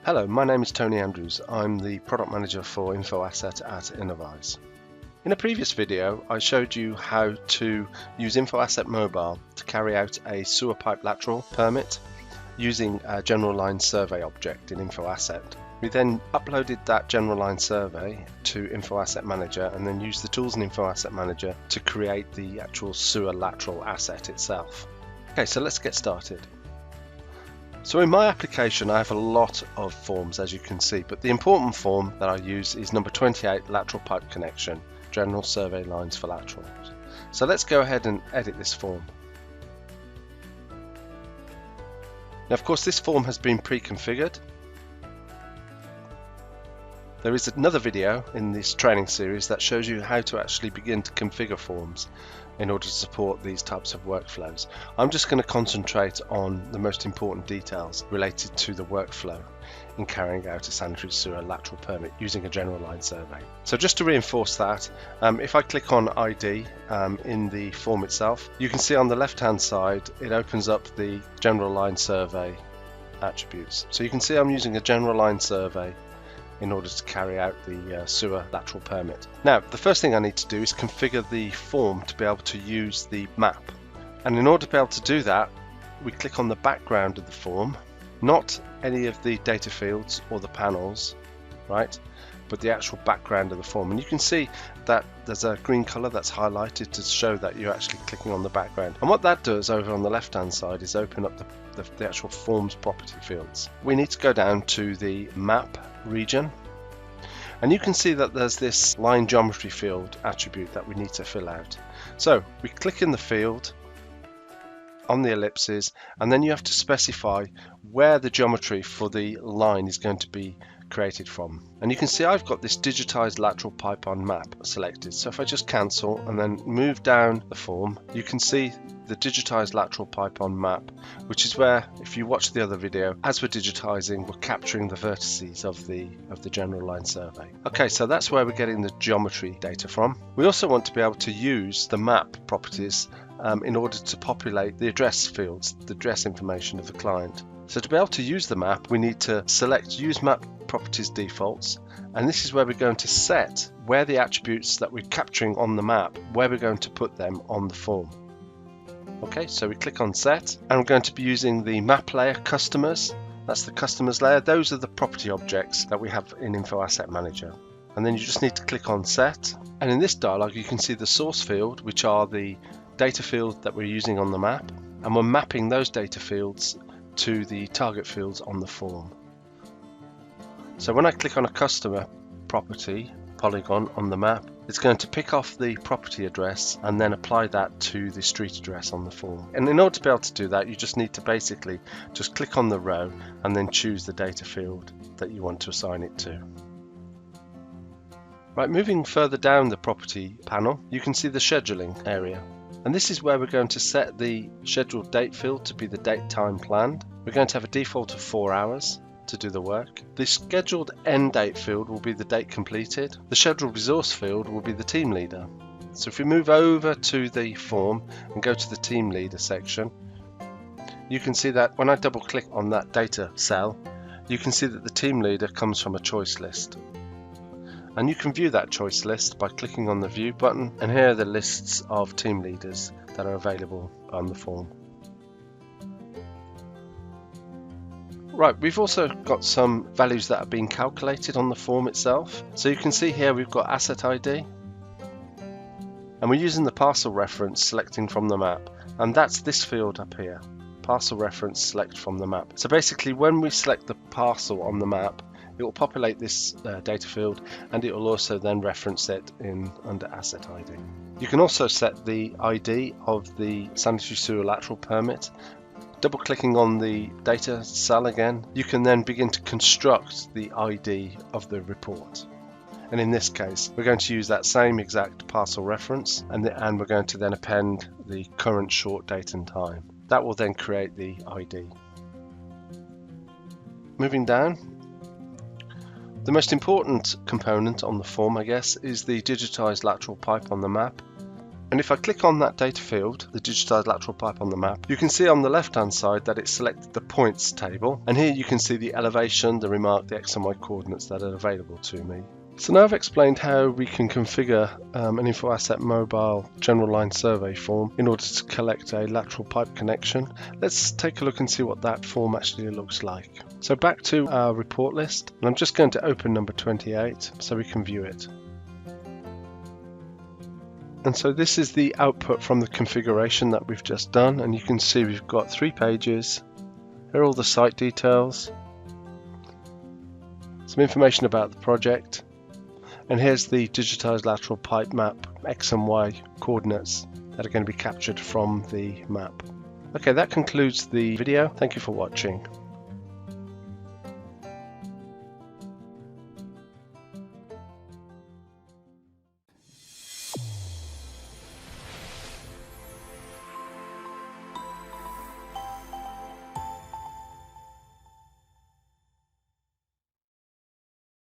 Hello, my name is Tony Andrews. I'm the Product Manager for InfoAsset at Innovise. In a previous video, I showed you how to use InfoAsset Mobile to carry out a sewer pipe lateral permit using a General Line Survey object in InfoAsset. We then uploaded that General Line Survey to InfoAsset Manager and then used the tools in InfoAsset Manager to create the actual sewer lateral asset itself. Okay, so let's get started. So in my application I have a lot of forms, as you can see, but the important form that I use is number 28, lateral pipe connection, general survey lines for laterals. So let's go ahead and edit this form. Now of course this form has been pre-configured. There is another video in this training series that shows you how to actually begin to configure forms in order to support these types of workflows. I'm just going to concentrate on the most important details related to the workflow in carrying out a sanitary sewer lateral permit using a general line survey. So just to reinforce that, if I click on ID in the form itself, you can see on the left hand side it opens up the general line survey attributes. So you can see I'm using a general line survey in order to carry out the sewer lateral permit. Now the first thing I need to do is configure the form to be able to use the map, and in order to be able to do that we click on the background of the form, not any of the data fields or the panels, right, but the actual background of the form. And you can see that there's a green color that's highlighted to show that you're actually clicking on the background, and what that does over on the left hand side is open up the actual form's property fields. We need to go down to the map region, and you can see that there's this line geometry field attribute that we need to fill out. So we click in the field on the ellipses, and then you have to specify where the geometry for the line is going to be created from. And you can see I've got this digitized lateral pipe on map selected. So if I just cancel and then move down the form, you can see the digitized lateral pipe on map, which is where, if you watch the other video, as we're digitizing, we're capturing the vertices of the general line survey. Okay, so that's where we're getting the geometry data from. We also want to be able to use the map properties in order to populate the address fields, the address information of the client. So to be able to use the map, we need to select Use Map Properties Defaults, and this is where we're going to set where the attributes that we're capturing on the map, where we're going to put them on the form. Okay, so we click on Set, and we're going to be using the map layer customers. That's the customers layer. Those are the property objects that we have in InfoAsset Manager. And then you just need to click on Set, and in this dialog you can see the source field, which are the data fields that we're using on the map, and we're mapping those data fields to the target fields on the form. So when I click on a customer property polygon on the map, it's going to pick off the property address and then apply that to the street address on the form. And in order to be able to do that, you just need to basically just click on the row and then choose the data field that you want to assign it to. Right, moving further down the property panel, you can see the scheduling area. And this is where we're going to set the scheduled date field to be the date time planned. We're going to have a default of 4 hours to do the work. The scheduled end date field will be the date completed. The scheduled resource field will be the team leader. So if we move over to the form and go to the team leader section, you can see that when I double click on that data cell, you can see that the team leader comes from a choice list. And you can view that choice list by clicking on the View button, and here are the lists of team leaders that are available on the form. Right, we've also got some values that are being calculated on the form itself. So you can see here we've got asset ID, and we're using the parcel reference selecting from the map, and that's this field up here, parcel reference select from the map. So basically when we select the parcel on the map, it will populate this data field, and it will also then reference it in under Asset ID. You can also set the ID of the sanitary sewer lateral permit. Double clicking on the data cell again, you can then begin to construct the ID of the report. And in this case, we're going to use that same exact parcel reference, and we're going to then append the current short date and time. That will then create the ID. Moving down, the most important component on the form, I guess, is the digitized lateral pipe on the map. And if I click on that data field, the digitized lateral pipe on the map, you can see on the left hand side that it's selected the points table, and here you can see the elevation, the remark, the X and Y coordinates that are available to me. So now I've explained how we can configure an InfoAsset Mobile General Line Survey form in order to collect a lateral pipe connection. Let's take a look and see what that form actually looks like. So back to our report list, and I'm just going to open number 28 so we can view it. And so this is the output from the configuration that we've just done, and you can see we've got 3 pages. Here are all the site details, some information about the project, and here's the digitized lateral pipe map, X and Y coordinates that are going to be captured from the map. Okay, that concludes the video. Thank you for watching.